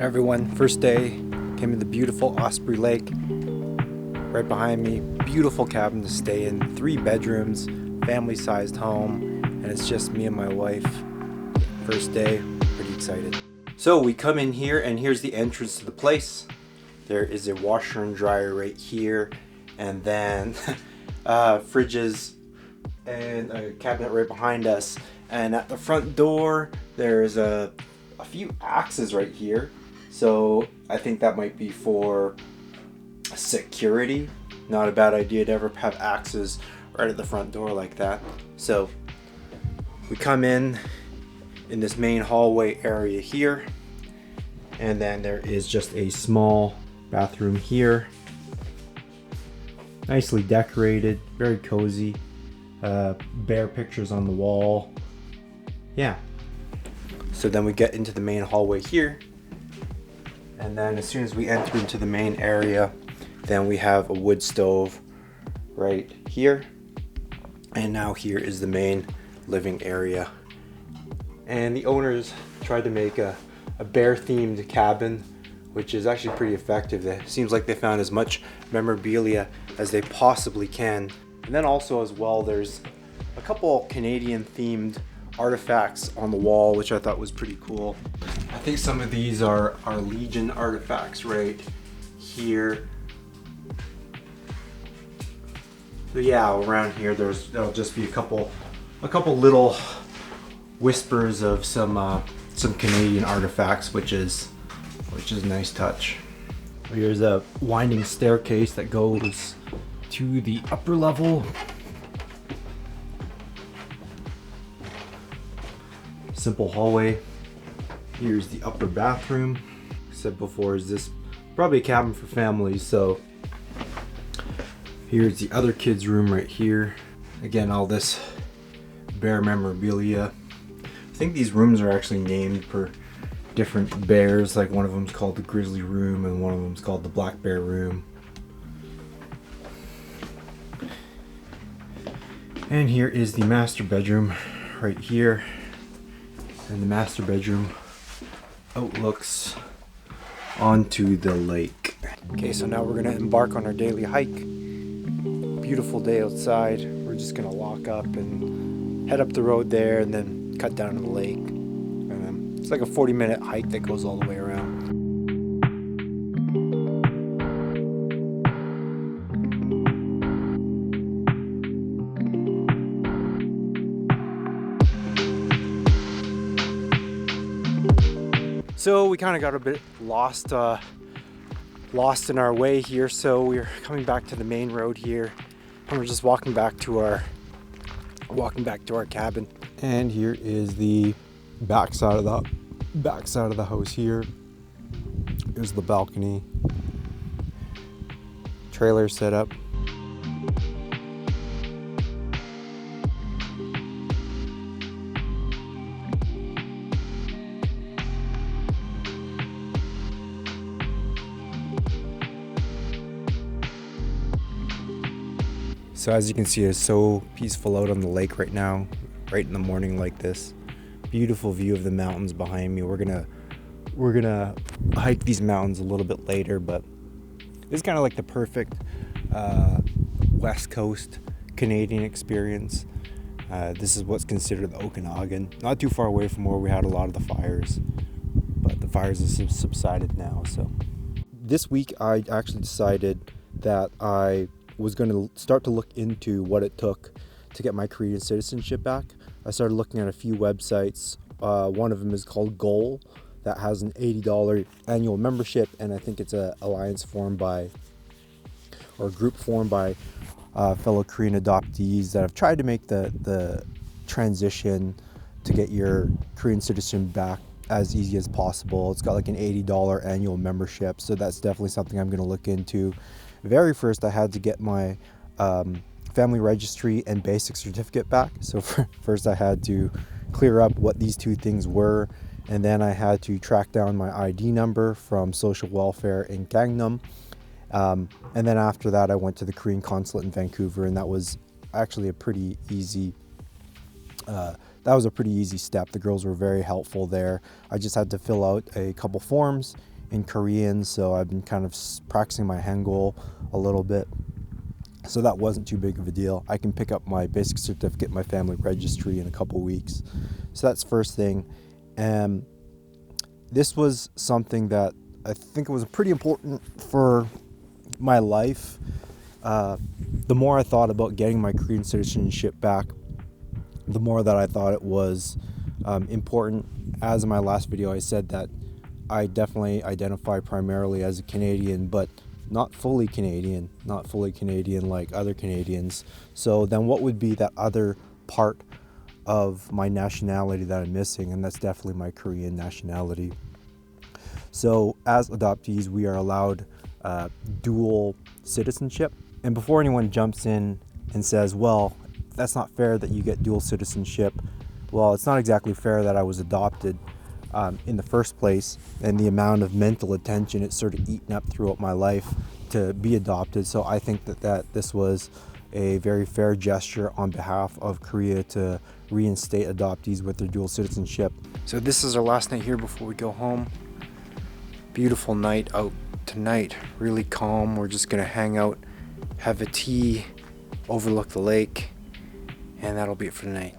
Everyone, first day, came to the beautiful Osprey Lake. Right behind me, beautiful cabin to stay in, 3 bedrooms, family-sized home, and it's just me and my wife. First day, pretty excited. So we come in here, and here's the entrance to the place. There is a washer and dryer right here, and then fridges and a cabinet right behind us. And at the front door, there's a few axes right here. So I think that might be for security. Not a bad idea to ever have axes right at the front door like that. So we come in this main hallway area here, and then there is just a small bathroom here. Nicely decorated, very cozy. Bear pictures on the wall. Yeah. So then we get into the main hallway here. And then as soon as we enter into the main area, then we have a wood stove right here. And now here is the main living area. And the owners tried to make a bear themed cabin, which is actually pretty effective. It seems like they found as much memorabilia as they possibly can. And then also as well, there's a couple Canadian themed artifacts on the wall, which I thought was pretty cool. I think some of these are Legion artifacts right here. So yeah, around here there'll just be a couple little whispers of some Canadian artifacts, which is a nice touch. Here's a winding staircase that goes to the upper level. Simple hallway. Here's the upper bathroom. I said before, is this probably a cabin for families, so here's the other kids' room right here. Again, all this bear memorabilia. I think these rooms are actually named for different bears, like one of them's called the grizzly room and one of them's called the black bear room. And here is the master bedroom right here. And the master bedroom outlooks onto the lake. Okay, so now we're gonna embark on our daily hike. Beautiful day outside. We're just gonna walk up and head up the road there and then cut down to the lake. And it's like a 40-minute hike that goes all the way around. So we kind of got a bit lost in our way here. So we're coming back to the main road here, and we're just walking back to our cabin. And here is the backside of the house here. Here's the balcony, trailer set up. So as you can see, it's so peaceful out on the lake right now, right in the morning like this. Beautiful view of the mountains behind me. We're gonna hike these mountains a little bit later, but this is kind of like the perfect West Coast Canadian experience. This is what's considered the Okanagan. Not too far away from where we had a lot of the fires, but the fires have subsided now. So this week I actually decided that I was going to start to look into what it took to get my Korean citizenship back. I started looking at a few websites. One of them is called Goal, that has an $80 annual membership, and I think it's a group formed by fellow Korean adoptees that have tried to make the transition to get your Korean citizenship back as easy as possible. It's got like an $80 annual membership, so that's definitely something I'm going to look into. Very first, I had to get my family registry and basic certificate back. So first I had to clear up what these two things were, and then I had to track down my ID number from social welfare in Gangnam. And then after that, I went to the Korean consulate in Vancouver, and that was actually a pretty easy step. The girls were very helpful there. I just had to fill out a couple forms, in Korean, so I've been kind of practicing my Hangul a little bit. So that wasn't too big of a deal. I can pick up my basic certificate, my family registry in a couple weeks. So that's first thing. And this was something that I think was pretty important for my life. The more I thought about getting my Korean citizenship back, the more that I thought it was important. As in my last video, I said that I definitely identify primarily as a Canadian, but not fully Canadian like other Canadians. So then what would be that other part of my nationality that I'm missing? And that's definitely my Korean nationality. So as adoptees, we are allowed dual citizenship. And before anyone jumps in and says, well, that's not fair that you get dual citizenship, well, it's not exactly fair that I was adopted in the first place, and the amount of mental attention it's sort of eaten up throughout my life to be adopted. So I think that this was a very fair gesture on behalf of Korea to reinstate adoptees with their dual citizenship. So this is our last night here before we go home. Beautiful night out tonight, really calm. We're just gonna hang out, have a tea, overlook the lake, and that'll be it for the night.